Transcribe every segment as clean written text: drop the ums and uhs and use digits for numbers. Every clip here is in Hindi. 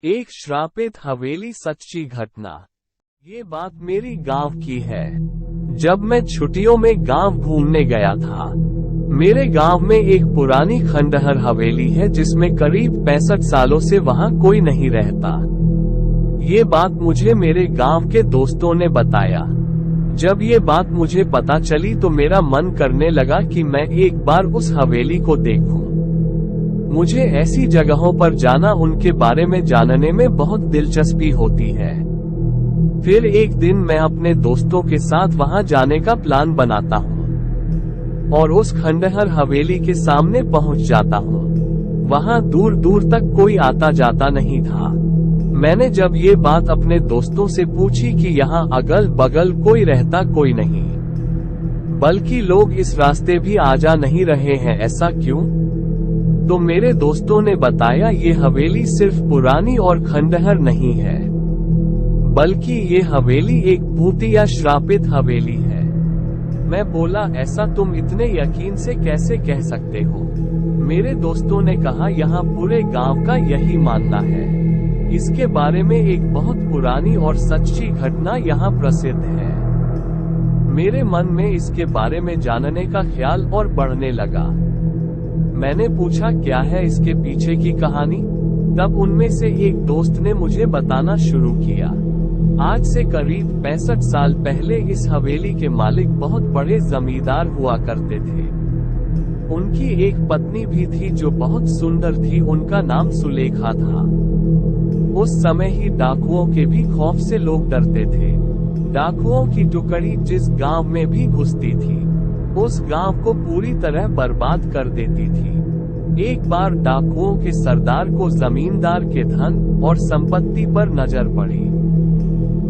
एक श्रापित हवेली, सच्ची घटना। ये बात मेरी गांव की है। जब मैं छुट्टियों में गांव घूमने गया था, मेरे गांव में एक पुरानी खंडहर हवेली है जिसमें करीब 65 सालों से वहां कोई नहीं रहता। ये बात मुझे मेरे गांव के दोस्तों ने बताया। जब ये बात मुझे पता चली तो मेरा मन करने लगा कि मैं एक बार उस हवेली को देखूं। मुझे ऐसी जगहों पर जाना, उनके बारे में जानने में बहुत दिलचस्पी होती है। फिर एक दिन मैं अपने दोस्तों के साथ वहां जाने का प्लान बनाता हूं और उस खंडहर हवेली के सामने पहुंच जाता हूं। वहां दूर दूर तक कोई आता जाता नहीं था। मैंने जब ये बात अपने दोस्तों से पूछी कि यहाँ अगल बगल कोई रहता कोई नहीं, बल्कि लोग इस रास्ते भी आ जा नहीं रहे हैं, ऐसा क्यों? तो मेरे दोस्तों ने बताया ये हवेली सिर्फ पुरानी और खंडहर नहीं है, बल्कि ये हवेली एक भूतिया या श्रापित हवेली है। मैं बोला, ऐसा तुम इतने यकीन से कैसे कह सकते हो? मेरे दोस्तों ने कहा, यहाँ पूरे गांव का यही मानना है। इसके बारे में एक बहुत पुरानी और सच्ची घटना यहाँ प्रसिद्ध है। मेरे मन में इसके बारे में जानने का ख्याल और बढ़ने लगा। मैंने पूछा, क्या है इसके पीछे की कहानी? तब उनमें से एक दोस्त ने मुझे बताना शुरू किया। आज से करीब 65 साल पहले इस हवेली के मालिक बहुत बड़े जमींदार हुआ करते थे। उनकी एक पत्नी भी थी जो बहुत सुंदर थी। उनका नाम सुलेखा था। उस समय ही डाकुओं के भी खौफ से लोग डरते थे। डाकुओं की टुकड़ी जिस गांव में भी घुसती थी, उस गांव को पूरी तरह बर्बाद कर देती थी। एक बार डाकुओं के सरदार को जमींदार के धन और संपत्ति पर नजर पड़ी,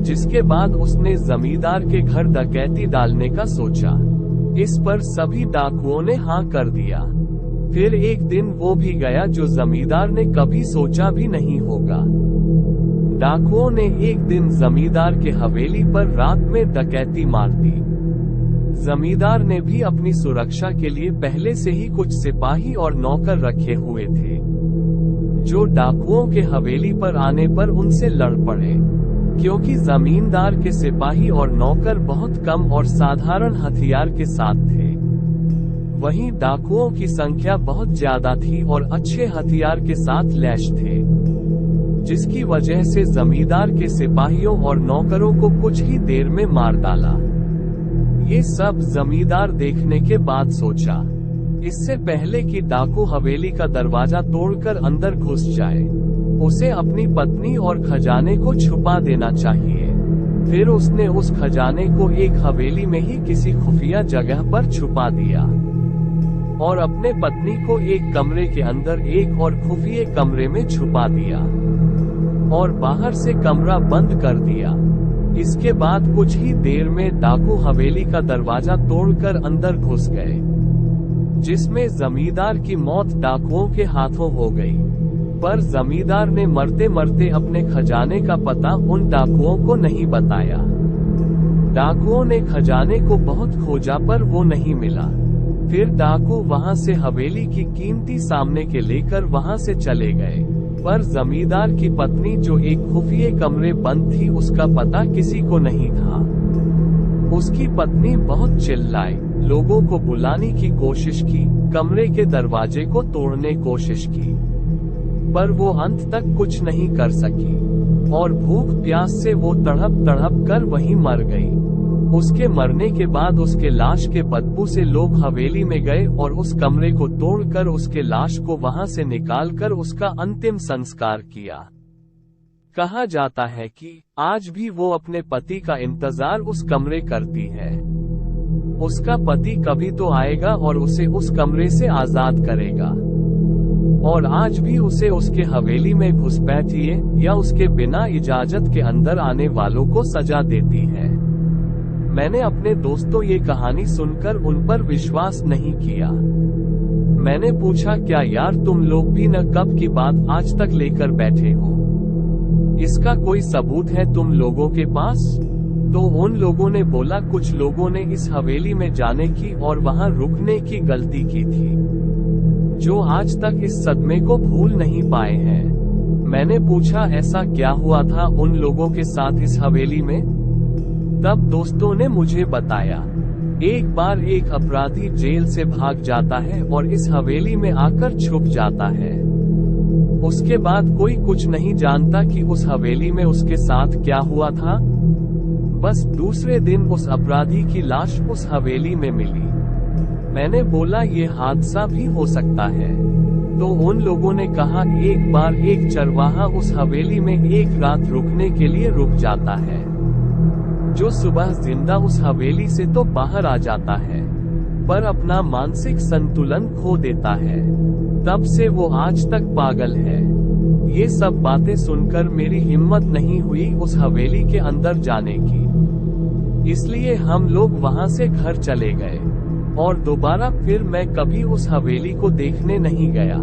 जिसके बाद उसने जमींदार के घर डकैती डालने का सोचा। इस पर सभी डाकुओं ने हाँ कर दिया। फिर एक दिन वो भी गया जो जमींदार ने कभी सोचा भी नहीं होगा। डाकुओं ने एक दिन जमींदार के हवेली पर रात में डकैती मार दी। जमींदार ने भी अपनी सुरक्षा के लिए पहले से ही कुछ सिपाही और नौकर रखे हुए थे, जो डाकुओं के हवेली पर आने पर उनसे लड़ पड़े। क्योंकि जमींदार के सिपाही और नौकर बहुत कम और साधारण हथियार के साथ थे, वहीं डाकुओं की संख्या बहुत ज्यादा थी और अच्छे हथियार के साथ लैस थे, जिसकी वजह से जमींदार के सिपाहियों और नौकरों को कुछ ही देर में मार डाला। ये सब जमींदार देखने के बाद सोचा, इससे पहले कि डाकू हवेली का दरवाजा तोड़कर अंदर घुस जाए, उसे अपनी पत्नी और खजाने को छुपा देना चाहिए। फिर उसने उस खजाने को एक हवेली में ही किसी खुफिया जगह पर छुपा दिया और अपने पत्नी को एक कमरे के अंदर एक और खुफिया कमरे में छुपा दिया और बाहर से कमरा बंद कर दिया। इसके बाद कुछ ही देर में डाकू हवेली का दरवाजा तोड़कर अंदर घुस गए, जिसमें जमींदार की मौत डाकुओं के हाथों हो गई। पर जमींदार ने मरते मरते अपने खजाने का पता उन डाकुओं को नहीं बताया। डाकुओं ने खजाने को बहुत खोजा पर वो नहीं मिला। फिर डाकू वहां से हवेली की कीमती सामाने के लेकर वहां से चले गए। पर जमींदार की पत्नी जो एक खुफिया कमरे बंद थी, उसका पता किसी को नहीं था। उसकी पत्नी बहुत चिल्लाई, लोगों को बुलाने की कोशिश की, कमरे के दरवाजे को तोड़ने कोशिश की, पर वो अंत तक कुछ नहीं कर सकी और भूख प्यास से वो तड़प तड़प कर वहीं मर गई। उसके मरने के बाद उसके लाश के बदबू से लोग हवेली में गए और उस कमरे को तोड़कर उसके लाश को वहां से निकालकर उसका अंतिम संस्कार किया। कहा जाता है कि आज भी वो अपने पति का इंतजार उस कमरे करती है। उसका पति कभी तो आएगा और उसे उस कमरे से आजाद करेगा, और आज भी उसे उसके हवेली में घुसपैठिए या उसके बिना इजाजत के अंदर आने वालों को सजा देती है। मैंने अपने दोस्तों ये कहानी सुनकर उन पर विश्वास नहीं किया। मैंने पूछा, क्या यार तुम लोग भी न कब की बात आज तक लेकर बैठे हो? इसका कोई सबूत है तुम लोगों के पास? तो उन लोगों ने बोला, कुछ लोगों ने इस हवेली में जाने की और वहां रुकने की गलती की थी, जो आज तक इस सदमे को भूल नहीं पाए हैं। मैंने पूछा ऐसा क्या हुआ था उन लोगों के साथ इस हवेली में। तब दोस्तों ने मुझे बताया, एक बार एक अपराधी जेल से भाग जाता है और इस हवेली में आकर छुप जाता है। उसके बाद कोई कुछ नहीं जानता कि उस हवेली में उसके साथ क्या हुआ था। बस दूसरे दिन उस अपराधी की लाश उस हवेली में मिली। मैंने बोला ये हादसा भी हो सकता है। तो उन लोगों ने कहा एक बार एक चरवाहा उस हवेली में एक रात रुकने के लिए रुक जाता है, जो सुबह जिंदा उस हवेली से तो बाहर आ जाता है, पर अपना मानसिक संतुलन खो देता है। तब से वो आज तक पागल है। ये सब बातें सुनकर मेरी हिम्मत नहीं हुई उस हवेली के अंदर जाने की। इसलिए हम लोग वहां से घर चले गए और दोबारा फिर मैं कभी उस हवेली को देखने नहीं गया।